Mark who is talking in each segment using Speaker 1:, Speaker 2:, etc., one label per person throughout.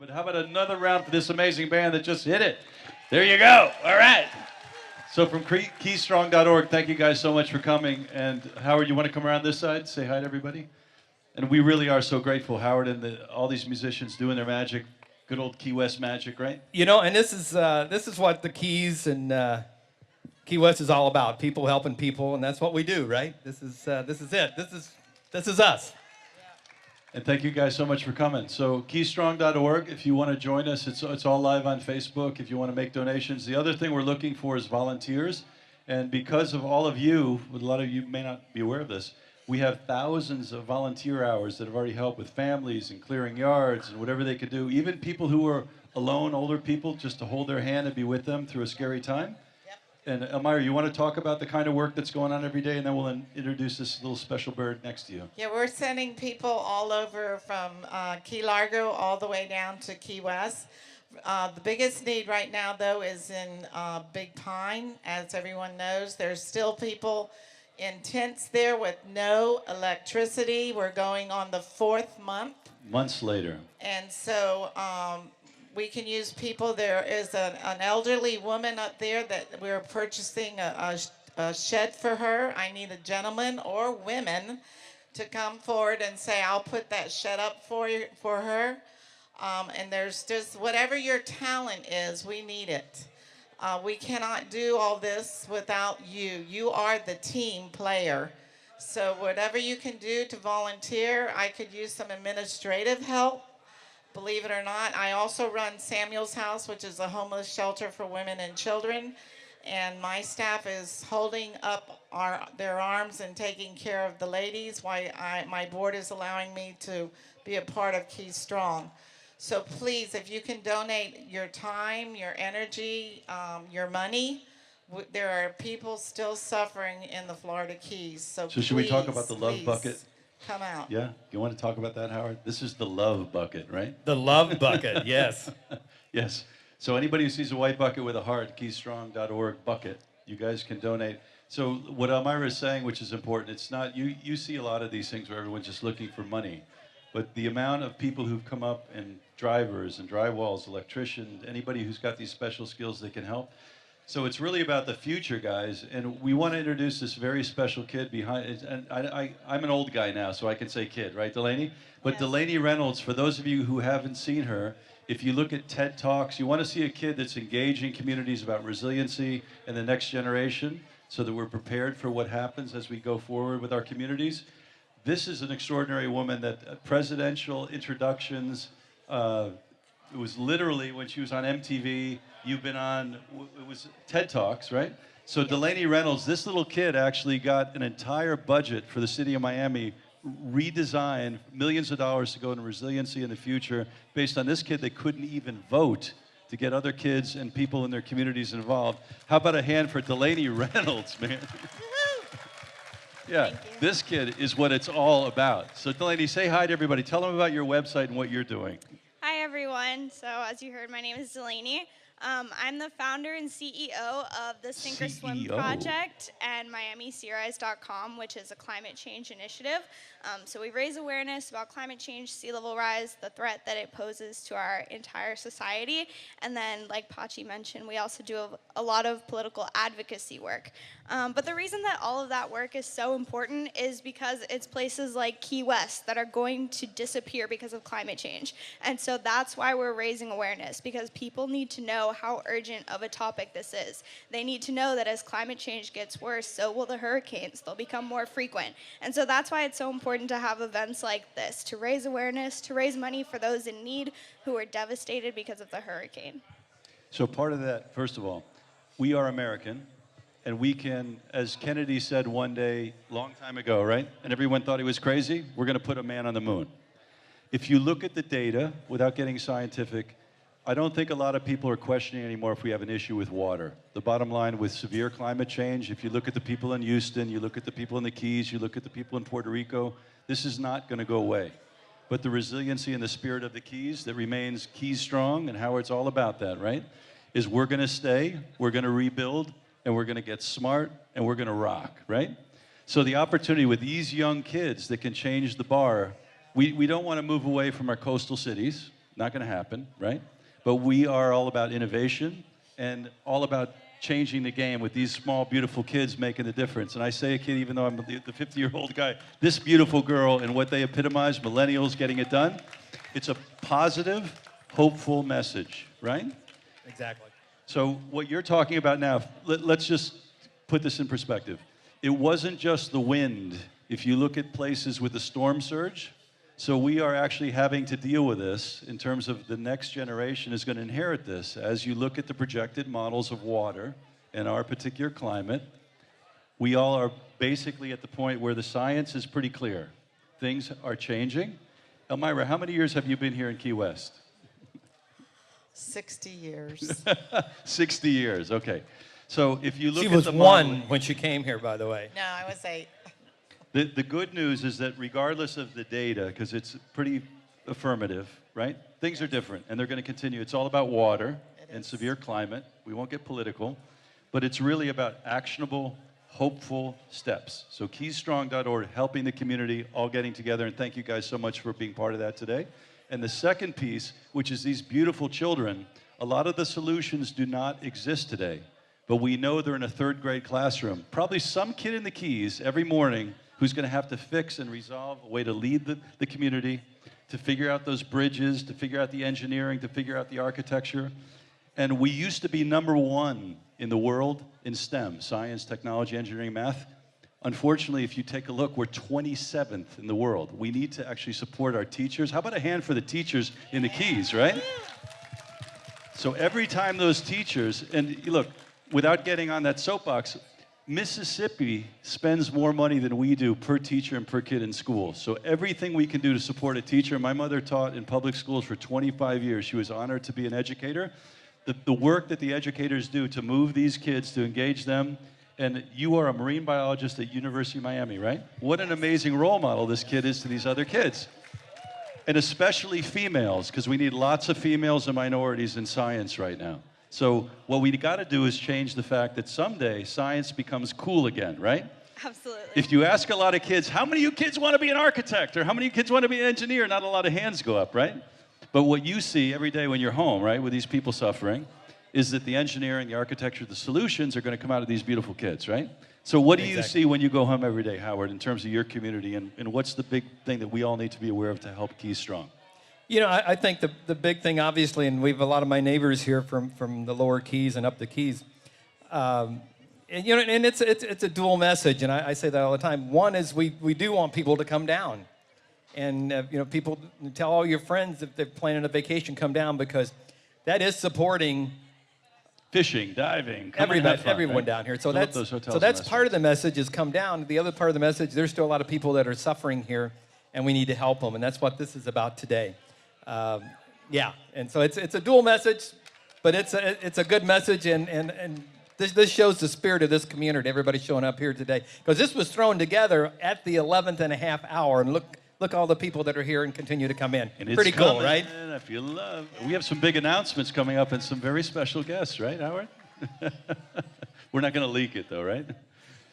Speaker 1: But how about another round for this amazing band that just hit it? There you go. All right. So from KeysStrong.org, thank you guys so much for coming. And Howard, you want to come around this side? Say hi to everybody. And we really are so grateful, Howard, and all these musicians doing their magic. Good old Key West magic, right?
Speaker 2: You know, and this is what the Keys and Key West is all about. People helping people, and that's what we do, right? This is it. This is us.
Speaker 1: And thank you guys so much for coming. So KeysStrong.org, if you want to join us, it's all live on Facebook if you want to make donations. The other thing we're looking for is volunteers. And because of all of you, a lot of you may not be aware of this, we have thousands of volunteer hours that have already helped with families and clearing yards and whatever they could do. Even people who are alone, older people, just to hold their hand and be with them through a scary time. And Elmira, you want to talk about the kind of work that's going on every day, and then we'll introduce this little special bird next to you.
Speaker 3: Yeah, we're sending people all over from Key Largo all the way down to Key West. The biggest need right now, though, is in Big Pine. As everyone knows, there's still people in tents there with no electricity. We're going on the 4th month.
Speaker 1: Months later.
Speaker 3: And so we can use people. There is an elderly woman up there that we're purchasing a shed for her. I need a gentleman or women to come forward and say, I'll put that shed up for her. And there's just whatever your talent is, we need it. We cannot do all this without you. You are the team player. So whatever you can do to volunteer, I could use some administrative help. Believe it or not, I also run Samuel's House, which is a homeless shelter for women and children. And my staff is holding up their arms and taking care of the ladies while my board is allowing me to be a part of Key Strong. So please, if you can donate your time, your energy, your money, there are people still suffering in the Florida Keys. So
Speaker 1: should we talk about the love bucket?
Speaker 3: Come out.
Speaker 1: Yeah? You want to talk about that, Howard? This is the love bucket, right?
Speaker 2: The love bucket, yes.
Speaker 1: Yes. So anybody who sees a white bucket with a heart, KeysStrong.org bucket, you guys can donate. So what Elmira is saying, which is important, it's not, you see a lot of these things where everyone's just looking for money. But the amount of people who've come up, and drivers and drywalls, electricians, anybody who's got these special skills that can help. So it's really about the future, guys. And we want to introduce this very special kid behind. And I'm an old guy now, so I can say kid, right, Delaney? But yes. Delaney Reynolds, for those of you who haven't seen her, if you look at TED Talks, you want to see a kid that's engaging communities about resiliency and the next generation so that we're prepared for what happens as we go forward with our communities. This is an extraordinary woman that presidential introductions, it was literally when she was on MTV, you've been on, it was TED Talks, right? So Delaney Reynolds, this little kid actually got an entire budget for the city of Miami redesigned, millions of dollars to go into resiliency in the future based on this kid that couldn't even vote to get other kids and people in their communities involved. How about a hand for Delaney Reynolds, man? Yeah, this kid is what it's all about. So Delaney, say hi to everybody. Tell them about your website and what you're doing.
Speaker 4: Hi, everyone. So as you heard, my name is Delaney. I'm the founder and CEO of the Sink or Swim Project and MiamiSeaRise.com, which is a climate change initiative. So we raise awareness about climate change, sea level rise, the threat that it poses to our entire society. And then, like Pachi mentioned, we also do a lot of political advocacy work. But the reason that all of that work is so important is because it's places like Key West that are going to disappear because of climate change. And so that's why we're raising awareness, because people need to know how urgent of a topic this is. They need to know that as climate change gets worse, so will the hurricanes. They'll become more frequent. And so that's why it's so important to have events like this, to raise awareness, to raise money for those in need who are devastated because of the hurricane.
Speaker 1: So part of that, first of all, we are American, and we can, as Kennedy said one day, long time ago, right? And everyone thought he was crazy, we're going to put a man on the moon. If you look at the data, without getting scientific, I don't think a lot of people are questioning anymore if we have an issue with water. The bottom line with severe climate change, if you look at the people in Houston, you look at the people in the Keys, you look at the people in Puerto Rico, this is not going to go away. But the resiliency and the spirit of the Keys that remains Keys strong, and Howard's all about that, right? Is we're going to stay, we're going to rebuild, and we're going to get smart, and we're going to rock, right? So the opportunity with these young kids that can change the bar, we don't want to move away from our coastal cities. Not going to happen, right? But we are all about innovation and all about changing the game with these small, beautiful kids making the difference. And I say a kid, even though I'm the 50-year-old guy, this beautiful girl and what they epitomize, millennials getting it done, it's a positive, hopeful message, right?
Speaker 2: Exactly.
Speaker 1: So what you're talking about now, let's just put this in perspective. It wasn't just the wind. If you look at places with the storm surge, so we are actually having to deal with this in terms of the next generation is going to inherit this. As you look at the projected models of water in our particular climate, we all are basically at the point where the science is pretty clear. Things are changing. Elmira, how many years have you been here in Key West?
Speaker 3: 60 years.
Speaker 1: 60 years, okay. So if you look
Speaker 2: She
Speaker 1: at
Speaker 2: was
Speaker 1: the
Speaker 2: one
Speaker 1: modeling-
Speaker 2: when she came here, by the way.
Speaker 3: No, I was 8.
Speaker 1: The good news is that regardless of the data, because it's pretty affirmative, right? Things are different, and they're going to continue. It's all about water and severe climate. We won't get political, but it's really about actionable, hopeful steps. So KeysStrong.org, helping the community, all getting together, and thank you guys so much for being part of that today. And the second piece, which is these beautiful children, a lot of the solutions do not exist today, but we know they're in a third grade classroom. Probably some kid in the Keys every morning who's going to have to fix and resolve a way to lead the community, to figure out those bridges, to figure out the engineering, to figure out the architecture. And we used to be #1 in the world in STEM, science, technology, engineering, math. Unfortunately, if you take a look, we're 27th in the world. We need to actually support our teachers. How about a hand for the teachers in the Keys, right? So every time those teachers, and look, without getting on that soapbox, Mississippi spends more money than we do per teacher and per kid in school. So everything we can do to support a teacher. My mother taught in public schools for 25 years. She was honored to be an educator. The work that the educators do to move these kids, to engage them, and you are a marine biologist at University of Miami, right? What an amazing role model this kid is to these other kids. And especially females, because we need lots of females and minorities in science right now. So what we got to do is change the fact that someday science becomes cool again, right?
Speaker 4: Absolutely.
Speaker 1: If you ask a lot of kids, how many of you kids want to be an architect? Or how many of you kids want to be an engineer? Not a lot of hands go up, right? But what you see every day when you're home, right, with these people suffering, is that the engineering, the architecture, the solutions are going to come out of these beautiful kids, right? So what do you see when you go home every day, Howard, in terms of your community, and what's the big thing that we all need to be aware of to help Keys Strong?
Speaker 2: You know, I think the big thing, obviously, and we have a lot of my neighbors here from the lower Keys and up the Keys, and you know, and it's a dual message, and I say that all the time. One is we do want people to come down, and you know, people tell all your friends if they're planning a vacation, come down, because that is supporting
Speaker 1: Fishing, diving,
Speaker 2: everyone
Speaker 1: right?
Speaker 2: down here. So
Speaker 1: Fill up
Speaker 2: that's
Speaker 1: those hotels
Speaker 2: so that's
Speaker 1: and
Speaker 2: part of the message is come down. The other part of the message, there's still a lot of people that are suffering here, and we need to help them, and that's what this is about today. Yeah, and so it's a dual message, but it's a good message, and this shows the spirit of this community. Everybody showing up here today, because this was thrown together at the 11th and a half hour, and look all the people that are here and continue to come in.
Speaker 1: And it's
Speaker 2: pretty cool, right?
Speaker 1: I feel love. We have some big announcements coming up and some very special guests, right, Howard? We're not going to leak it, though, right?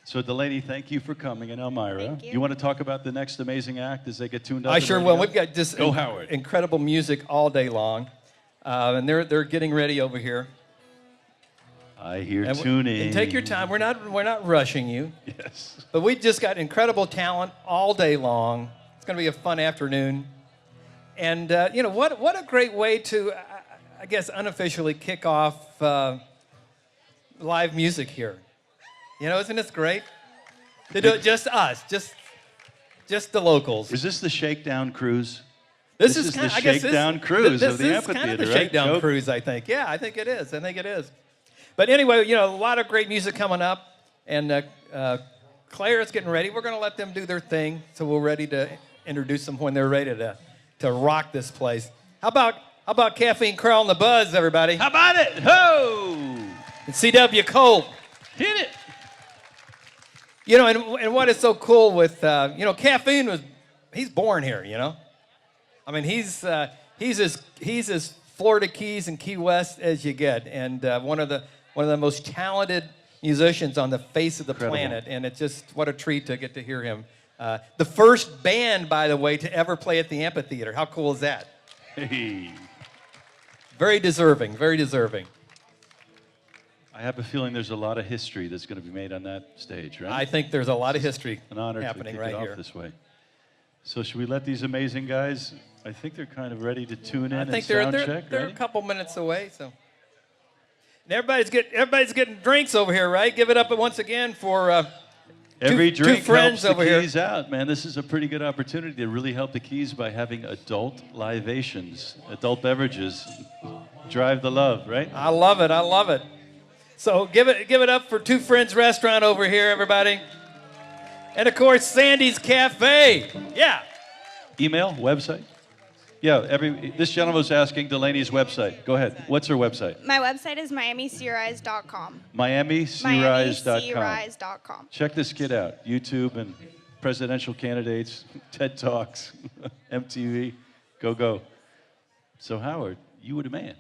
Speaker 1: So, Delaney, thank you for coming, and Elmira.
Speaker 4: Thank you.
Speaker 1: You want to talk about the next amazing act as they get tuned up?
Speaker 2: I
Speaker 1: and
Speaker 2: sure
Speaker 1: ready
Speaker 2: will.
Speaker 1: to go?
Speaker 2: We've got just
Speaker 1: Howard.
Speaker 2: incredible music all day long, and they're getting ready over here.
Speaker 1: I hear
Speaker 2: And
Speaker 1: tuning.
Speaker 2: And take your time. We're not rushing you.
Speaker 1: Yes.
Speaker 2: But we just got incredible talent all day long. It's going to be a fun afternoon. And, you know, what a great way to, I guess, unofficially kick off live music here. You know, isn't this great? To do it just us, just the locals.
Speaker 1: Is this the Shakedown Cruise?
Speaker 2: This
Speaker 1: is
Speaker 2: kind
Speaker 1: the
Speaker 2: I guess
Speaker 1: Shakedown Cruise
Speaker 2: this
Speaker 1: of the
Speaker 2: is kind of
Speaker 1: amphitheater,
Speaker 2: the
Speaker 1: right?
Speaker 2: Shakedown
Speaker 1: Go.
Speaker 2: Cruise, I think. Yeah, I think it is. I think it is. But anyway, you know, a lot of great music coming up, and Claire is getting ready. We're going to let them do their thing, so we're ready to introduce them when they're ready to rock this place. How about Caffeine Curl and the Buzz, everybody?
Speaker 1: How about it? Ho!
Speaker 2: And C.W. Colt.
Speaker 1: Hit it!
Speaker 2: You know, and what is so cool with, you know, Caffeine he's born here, you know? I mean, he's as Florida Keys and Key West as you get, and one of the most talented musicians on the face of the planet, and it's just, what a treat to get to hear him. The first band, by the way, to ever play at the amphitheater. How cool is that?
Speaker 1: Hey.
Speaker 2: Very deserving, very deserving.
Speaker 1: I have a feeling there's a lot of history that's going to be made on that stage, right?
Speaker 2: I think there's a lot of history
Speaker 1: An honor
Speaker 2: happening
Speaker 1: to kick
Speaker 2: right
Speaker 1: it off
Speaker 2: here.
Speaker 1: this way. So should we let these amazing guys? I think they're kind of ready to tune in
Speaker 2: I think
Speaker 1: and
Speaker 2: they're
Speaker 1: sound check.
Speaker 2: a
Speaker 1: Ready?
Speaker 2: couple minutes away. So, and everybody's getting drinks over here, right? Give it up once again for
Speaker 1: Every
Speaker 2: two
Speaker 1: drink
Speaker 2: friends
Speaker 1: helps the
Speaker 2: over here.
Speaker 1: Keys out, man. This is a pretty good opportunity to really help the Keys by having adult libations, adult beverages. Drive the love, right?
Speaker 2: I love it. I love it. So give it up for Two Friends Restaurant over here, everybody. And of course, Sandy's Cafe. Yeah.
Speaker 1: Email, website? Yeah, this gentleman was asking Delaney's website. Go ahead. What's her website?
Speaker 4: My website is miamisearise.com.
Speaker 1: MiamiSeaRise.com.
Speaker 4: miamisearise.com.
Speaker 1: Check this kid out. YouTube and presidential candidates, TED Talks, MTV. Go, go. So, Howard, you were the man.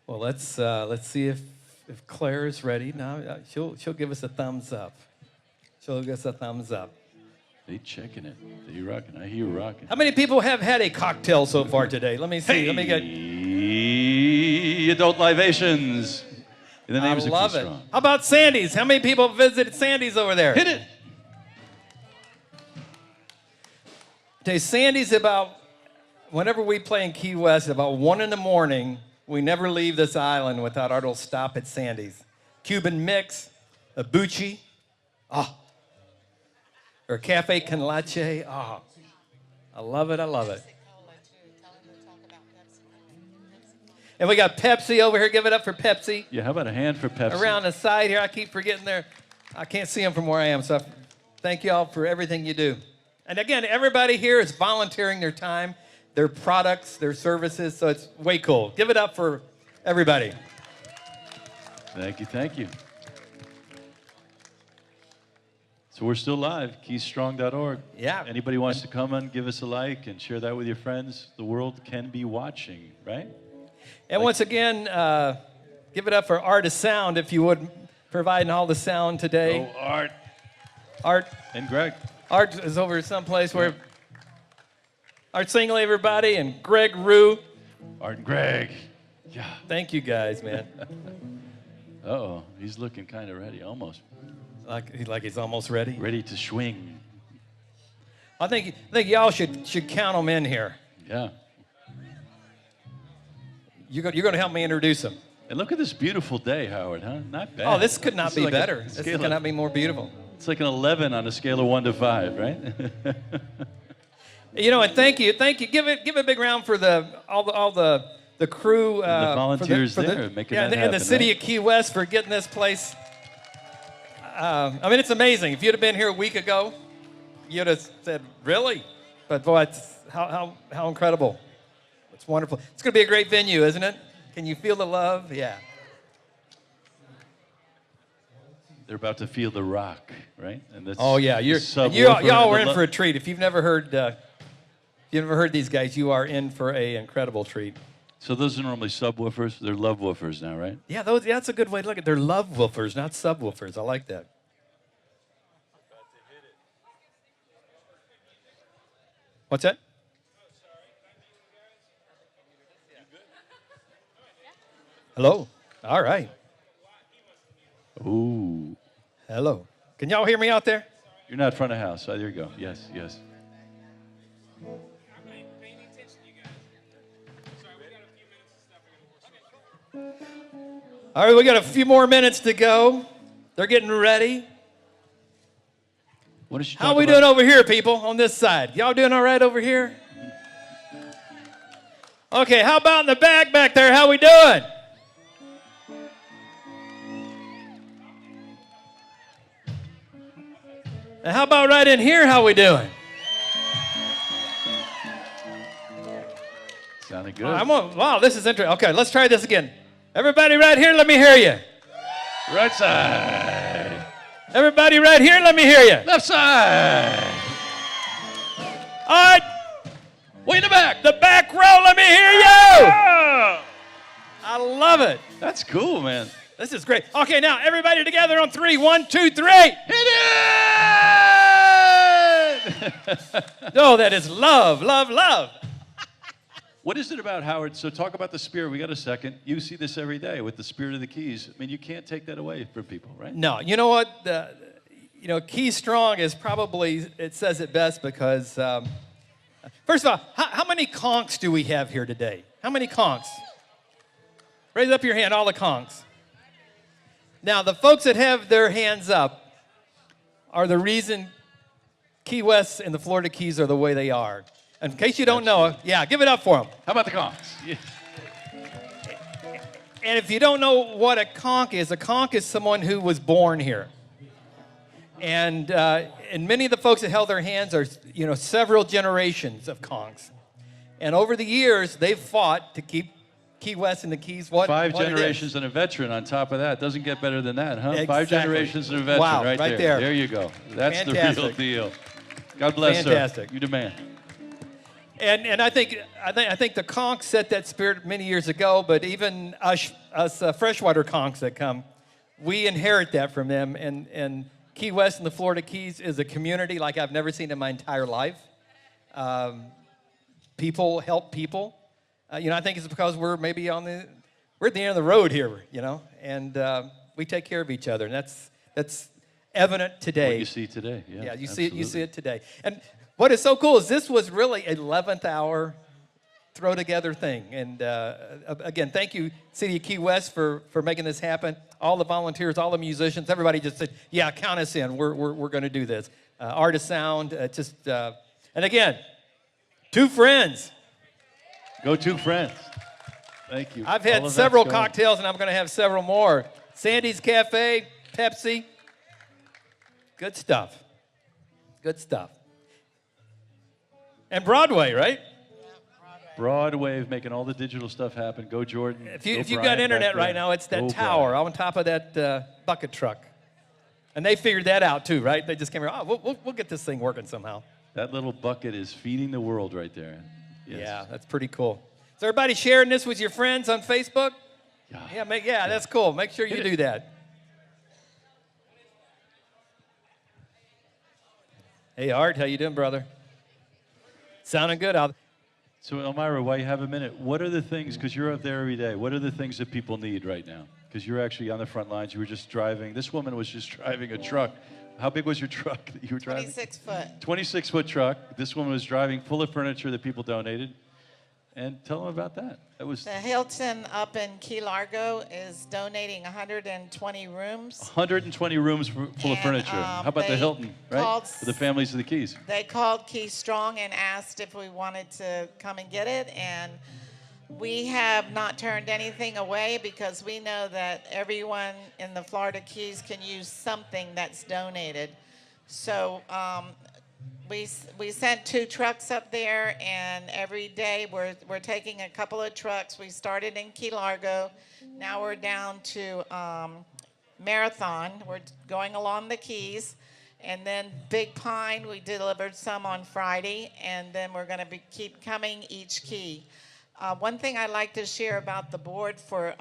Speaker 2: Well, let's see if Claire is ready. Now she'll give us a thumbs up. She'll give us a thumbs up.
Speaker 1: They checking it. They rocking. I hear you rocking.
Speaker 2: How many people have had a cocktail so far today? Let me see.
Speaker 1: Hey,
Speaker 2: Let me get.
Speaker 1: adult libations. In the
Speaker 2: I
Speaker 1: names of
Speaker 2: love it.
Speaker 1: KeysStrong.
Speaker 2: How about Sandy's? How many people visited Sandy's over there?
Speaker 1: Hit it.
Speaker 2: Okay, Sandy's about, whenever we play in Key West, about 1 a.m, we never leave this island without our little stop at Sandy's. Cuban mix, a bucci, or cafe con leche. Oh, I love it, I love it. And we got Pepsi over here. Give it up for Pepsi.
Speaker 1: Yeah, how about a hand for Pepsi?
Speaker 2: Around the side here, I keep forgetting I can't see them from where I am, so thank you all for everything you do. And again, everybody here is volunteering their time, their products, their services, so it's way cool. Give it up for everybody.
Speaker 1: Thank you, thank you. So we're still live, KeysStrong.org.
Speaker 2: Yeah.
Speaker 1: Anybody wants to come and give us a like and share that with your friends, the world can be watching, right?
Speaker 2: And once again, give it up for Art of Sound, if you would, providing all the sound today.
Speaker 1: Oh, Art.
Speaker 2: Art
Speaker 1: And Greg.
Speaker 2: Art is over someplace where Art Singley, everybody, and Greg Rue.
Speaker 1: Art and Greg. Yeah.
Speaker 2: Thank you guys, man.
Speaker 1: Uh-oh, he's looking kind of ready, almost.
Speaker 2: Like he's almost ready.
Speaker 1: Ready to swing.
Speaker 2: I think y'all should count them in here.
Speaker 1: Yeah.
Speaker 2: You're going to help me introduce them.
Speaker 1: And look at this beautiful day, Howard, huh? Not bad.
Speaker 2: Oh, this could not
Speaker 1: is
Speaker 2: be
Speaker 1: like
Speaker 2: better. This
Speaker 1: scale
Speaker 2: could
Speaker 1: of-
Speaker 2: not be more beautiful.
Speaker 1: It's like an 11 on a scale of 1 to 5, right?
Speaker 2: You know, and thank you. Give a big round for all the crew,
Speaker 1: the volunteers there making that
Speaker 2: and the
Speaker 1: happen,
Speaker 2: city
Speaker 1: right?
Speaker 2: of Key West for getting this place. I mean, it's amazing. If you'd have been here a week ago, you'd have said, "Really?" But boy, it's how incredible! It's wonderful. It's going to be a great venue, isn't it? Can you feel the love? Yeah.
Speaker 1: They're about to feel the rock, right? And that's
Speaker 2: Oh yeah,
Speaker 1: the
Speaker 2: y'all are
Speaker 1: subwoofer,
Speaker 2: in for a treat. If you've never heard these guys, you are in for a incredible treat.
Speaker 1: So those are normally subwoofers. They're love woofers now, right?
Speaker 2: Yeah, that's a good way to look at it. They're love woofers, not subwoofers. I like that. What's that? Hello. All right.
Speaker 1: Ooh.
Speaker 2: Hello. Can y'all hear me out there?
Speaker 1: You're not front of house. Oh, there you go. Yes, yes.
Speaker 2: All right, we got a few more minutes to go. They're getting ready.
Speaker 1: What is she
Speaker 2: How
Speaker 1: talking
Speaker 2: we
Speaker 1: about?
Speaker 2: doing over here, people, on this side? Y'all doing all right over here? Okay, how about in the back there? How we doing? And how about right in here? How we doing?
Speaker 1: Sounded good.
Speaker 2: Wow, this is interesting. Okay, let's try this again. Everybody right here, let me hear you.
Speaker 1: Right side.
Speaker 2: Everybody right here, let me hear you.
Speaker 1: Left side.
Speaker 2: All right,
Speaker 1: Way in the back.
Speaker 2: the back row, let me hear you. I love it.
Speaker 1: That's cool, man.
Speaker 2: This is great. Okay, now everybody together on 3. 1, 2, 3.
Speaker 1: Hit it!
Speaker 2: Oh, that is love, love, love.
Speaker 1: What is it about Howard? So talk about the spirit. We got a second. You see this every day with the spirit of the Keys. I mean, you can't take that away from people, right?
Speaker 2: No, you know what? Key Strong is probably, it says it best because, first of all, how many conchs do we have here today? How many conchs? Raise up your hand, all the conchs. Now, the folks that have their hands up are the reason Key West and the Florida Keys are the way they are. And in case you don't know, give it up for them.
Speaker 1: How about the conchs? Yeah.
Speaker 2: And if you don't know what a conch is someone who was born here. And many of the folks that held their hands are, several generations of conchs. And over the years, they've fought to keep Key West and the Keys what
Speaker 1: 5
Speaker 2: what
Speaker 1: generations and a veteran on top of that. Doesn't get better than that, huh?
Speaker 2: Exactly.
Speaker 1: 5 generations and a veteran
Speaker 2: Wow,
Speaker 1: right
Speaker 2: right
Speaker 1: there.
Speaker 2: there.
Speaker 1: There you go. That's
Speaker 2: Fantastic.
Speaker 1: the real deal. God bless
Speaker 2: Fantastic.
Speaker 1: sir. You the man.
Speaker 2: And I think the conchs set that spirit many years ago, but even us freshwater conchs that come, we inherit that from them. And Key West and the Florida Keys is a community like I've never seen in my entire life. People help people. I think it's because we're at the end of the road here, and we take care of each other, and that's evident today.
Speaker 1: What you see today. Yeah,
Speaker 2: you see it today. And what is so cool is this was really 11th hour throw together thing. And again, thank you, City of Key West, for making this happen. All the volunteers, all the musicians, everybody just said, yeah, count us in. We're going to do this. Artist Sound, and again, 2 friends.
Speaker 1: Go 2 friends. Thank you.
Speaker 2: I've had several cocktails, and I'm going to have several more. Sandy's Cafe, Pepsi. Good stuff. Good stuff. And Broadway, right?
Speaker 1: Broadway making all the digital stuff happen. Go Jordan.
Speaker 2: If you've got internet right now, it's that tower on top of that bucket truck. And they figured that out too, right? They just came here, we'll get this thing working somehow.
Speaker 1: That little bucket is feeding the world right there. Yes.
Speaker 2: Yeah, that's pretty cool. Is everybody sharing this with your friends on Facebook? Yeah, that's cool. Make sure you do that. Hey, Art, how you doing, brother? Sounding good out.
Speaker 1: So, Elmira, while you have a minute, what are the things, because you're out there every day, what are the things that people need right now? Because you're actually on the front lines. You were just driving. This woman was just driving a truck. How big was your truck that you were driving?
Speaker 3: 26 foot.
Speaker 1: 26-foot truck. This woman was driving full of furniture that people donated. And tell them about that. That was
Speaker 3: The Hilton up in Key Largo is donating 120 rooms.
Speaker 1: 120 rooms full of furniture. How about the Hilton, right? For the families of the Keys.
Speaker 3: They called KeysStrong and asked if we wanted to come and get it, and we have not turned anything away because we know that everyone in the Florida Keys can use something that's donated. So we sent 2 trucks up there, and every day we're taking a couple of trucks. We started in Key Largo. Now we're down to Marathon. We're going along the Keys. And then Big Pine, we delivered some on Friday, and then we're going to keep coming each key. One thing I'd like to share about the board for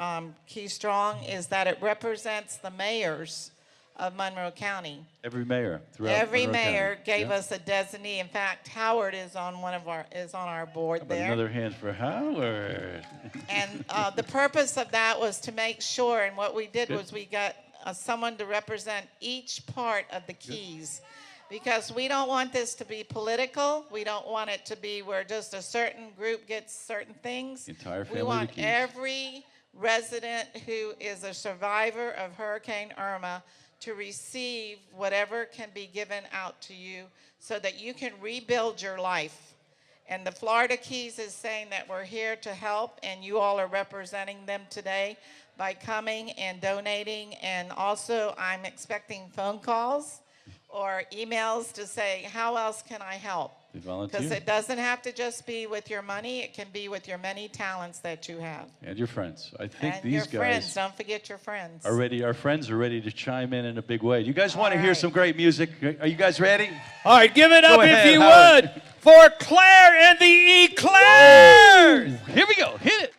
Speaker 3: KeysStrong is that it represents the mayors of Monroe County.
Speaker 1: Every mayor throughout
Speaker 3: Every
Speaker 1: Monroe
Speaker 3: mayor
Speaker 1: County.
Speaker 3: gave us a designee. In fact, Howard is on on our board
Speaker 1: How about
Speaker 3: there.
Speaker 1: another hand for Howard.
Speaker 3: And the purpose of that was to make sure, and what we did
Speaker 1: Good.
Speaker 3: was we got someone to represent each part of the Keys. Because we don't want this to be political. We don't want it to be where just a certain group gets certain things.
Speaker 1: Entire family
Speaker 3: We
Speaker 1: of
Speaker 3: want
Speaker 1: the Keys.
Speaker 3: every resident who is a survivor of Hurricane Irma to receive whatever can be given out to you so that you can rebuild your life. And the Florida Keys is saying that we're here to help, and you all are representing them today by coming and donating. And also, I'm expecting phone calls or emails to say, how else can I help?
Speaker 1: They volunteer.
Speaker 3: Because it doesn't have to just be with your money. It can be with your many talents that you have.
Speaker 1: And your friends. I think
Speaker 3: And
Speaker 1: these
Speaker 3: your friends.
Speaker 1: guys
Speaker 3: Don't forget your friends.
Speaker 1: are ready. Our friends are ready to chime in a big way. Do you guys want to
Speaker 3: All
Speaker 1: hear
Speaker 3: right.
Speaker 1: some great music? Are you guys ready?
Speaker 2: All right, give it
Speaker 1: Go
Speaker 2: up
Speaker 1: ahead,
Speaker 2: if you
Speaker 1: Howard.
Speaker 2: would for Claire and the Eclairs.
Speaker 1: Here we go. Hit it.